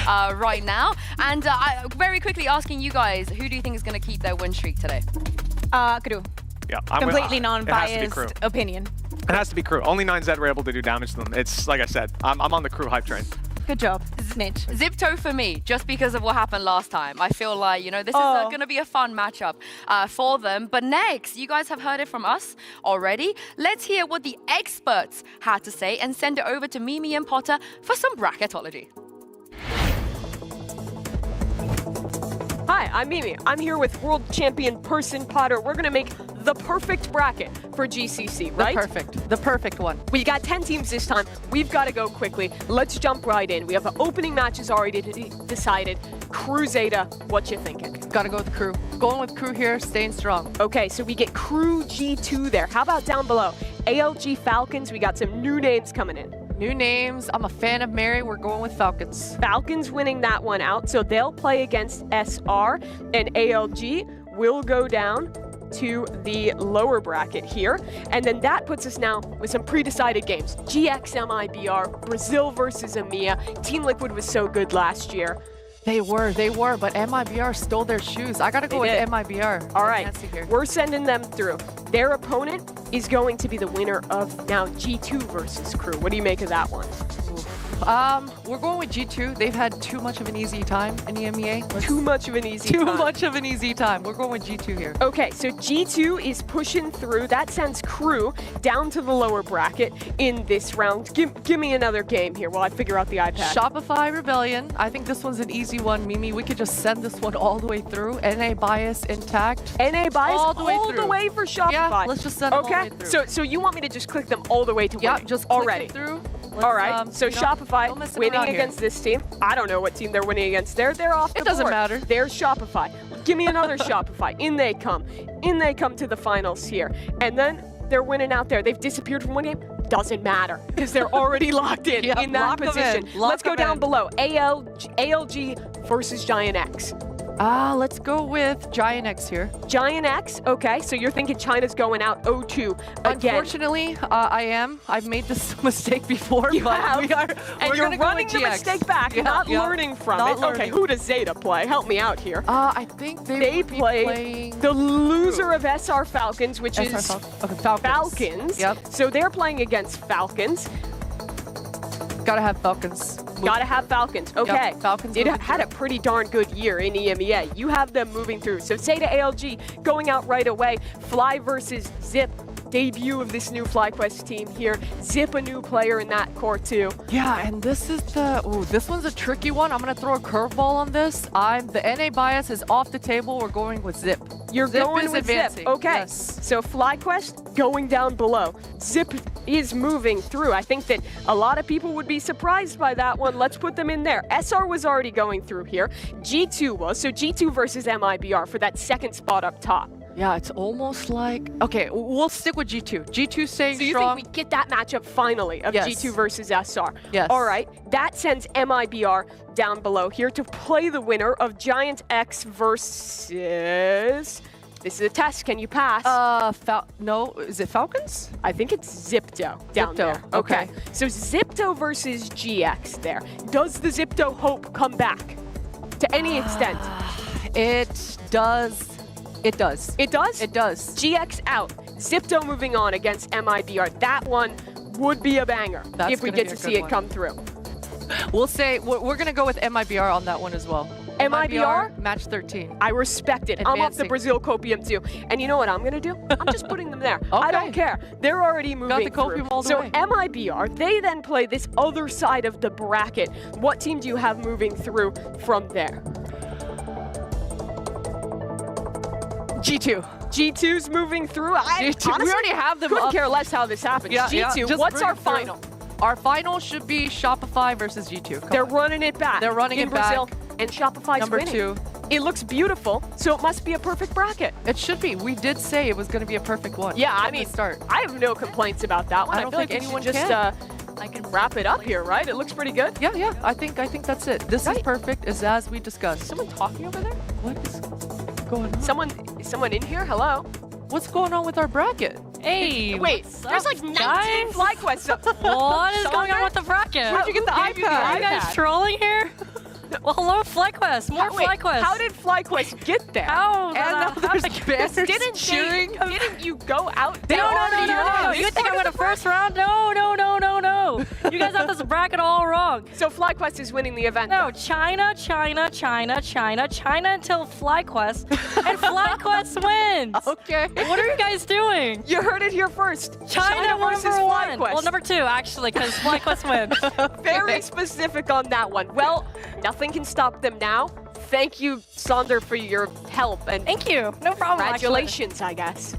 right now. And very quickly asking you guys, who do you think is going to keep their win streak today? Crew. Yeah, Completely non-biased opinion. It has to be Crew. Only 9Z were able to do damage to them. It's like I said, I'm on the Crew hype train. Good job, Snitch. Zipto for me, just because of what happened last time. I feel like, you know, this is going to be a fun matchup for them. But next, you guys have heard it from us already. Let's hear what the experts had to say and send it over to Mimi and Potter for some bracketology. Hi, I'm Mimi. I'm here with world champion Person Potter. We're going to make the perfect bracket for GCC, right? The perfect one. We got 10 teams this time. We've got to go quickly. Let's jump right in. We have the opening matches already decided. Crew Zeta, what you thinking? Gotta go with Crew. Going with Crew here, staying strong. Okay, so we get Crew G2 there. How about down below? ALG Falcons, we got some new names coming in. New names. I'm a fan of Mary. We're going with Falcons. Falcons winning that one out, so they'll play against SR, and ALG will go down to the lower bracket here. And then that puts us now with some pre-decided games. GX MIBR, Brazil versus EMEA. Team Liquid was so good last year. They were, but MIBR stole their shoes. I gotta go with MIBR. All right, we're sending them through. Their opponent is going to be the winner of now G2 versus Crew. What do you make of that one? We're going with G2. They've had too much of an easy time in EMEA. Too much of an easy time. Too much of an easy time. We're going with G2 here. Okay, so G2 is pushing through. That sends Crew down to the lower bracket in this round. Give me another game here while I figure out the iPad. Shopify Rebellion. I think this one's an easy one, Mimi. We could just send this one all the way through. NA bias intact. NA bias all the way for Shopify. Yeah, let's just send them all the way through. So you want me to just click them all the way to yeah, winning? just click already it through. All right, so Shopify winning against this team. I don't know what team they're winning against. They're off the board. It doesn't matter. There's Shopify. Give me another Shopify. In they come. In they come to the finals here. And then they're winning out there. They've disappeared from one game. Doesn't matter because they're already locked in that position. Let's go down below. ALG versus Giant X. Let's go with Giant X here. Giant X, okay, so you're thinking China's going out 0-2 again. Unfortunately, I am. I've made this mistake before, you but have. we're you're running the mistake back, not learning from it. Okay, who does Zeta play? Help me out here. I think they play the loser of SR Falcons, which is Falcons. Yep. So they're playing against Falcons. Gotta have Falcons. Gotta have Falcons. Okay. Yep, Falcons it had a pretty darn good year in EMEA. You have them moving through. So Zeta ALG going out right away. Fly versus Zip. Debut of this new FlyQuest team here. Zip, a new player in that core too. Yeah, and this is this one's a tricky one. I'm gonna throw a curveball on this. The NA bias is off the table. We're going with Zip. You're going with advancing. Zip. Okay. Yes. So FlyQuest going down below. Zip is moving through. I think that a lot of people would be surprised by that one. Let's put them in there. SR was already going through here. G2 was. So G2 versus MIBR for that second spot up top. Yeah, it's almost like... Okay, we'll stick with G2. G2 staying strong. So you think we get that matchup finally of G2 versus SR? Yes. All right. That sends MIBR down below here to play the winner of Giant X versus... This is a test. Can you pass? No. Is it Falcons? I think it's Zipto down there. Okay. So Zipto versus GX there. Does the Zipto hope come back to any extent? It does. It does. It does? It does. GX out. Zipto moving on against MIBR. That one would be a banger if we get to see it come through. We'll say we're going to go with MIBR on that one as well. MIBR? Match 13. I respect it. I'm off the Brazil Copium too. And you know what I'm going to do? I'm just putting them there. I don't care. They're already moving Got the Copium all the way. MIBR, they then play this other side of the bracket. What team do you have moving through from there? G2. G2's moving through. Honestly, we already have them couldn't care less how this happens. G2, what's our final? Our final should be Shopify versus G2. They're running it back. They're running it back. In Brazil, and Shopify's winning. Number 2. It looks beautiful, so it must be a perfect bracket. It should be. We did say it was going to be a perfect one. Yeah, I mean, I have no complaints about that one. I don't think anyone just I can wrap it up here, right? It looks pretty good. Yeah. I think that's it. This is perfect, as we discussed. Is someone talking over there? What is going on? Is someone in here? Hello? What's going on with our bracket? Hey, wait, there's like 19 FlyQuests. What is going on with the bracket? Where'd you get the iPad? Are you guys trolling here? Well, hello, FlyQuest. More Wait, FlyQuest. how did FlyQuest get there? How? And now there's banners Didn't cheering. Didn't you go out there? No. You think I'm in the first round? No. You guys have this bracket all wrong. So FlyQuest is winning the event. No, China until FlyQuest, and FlyQuest wins. Okay. What are you guys doing? You heard it here first. China versus number one. FlyQuest. Well, number 2, actually, because FlyQuest wins. Very specific on that one. Well, nothing can stop them now. Thank you, Sonder, for your help, and Thank you. No problem. congratulations, I guess.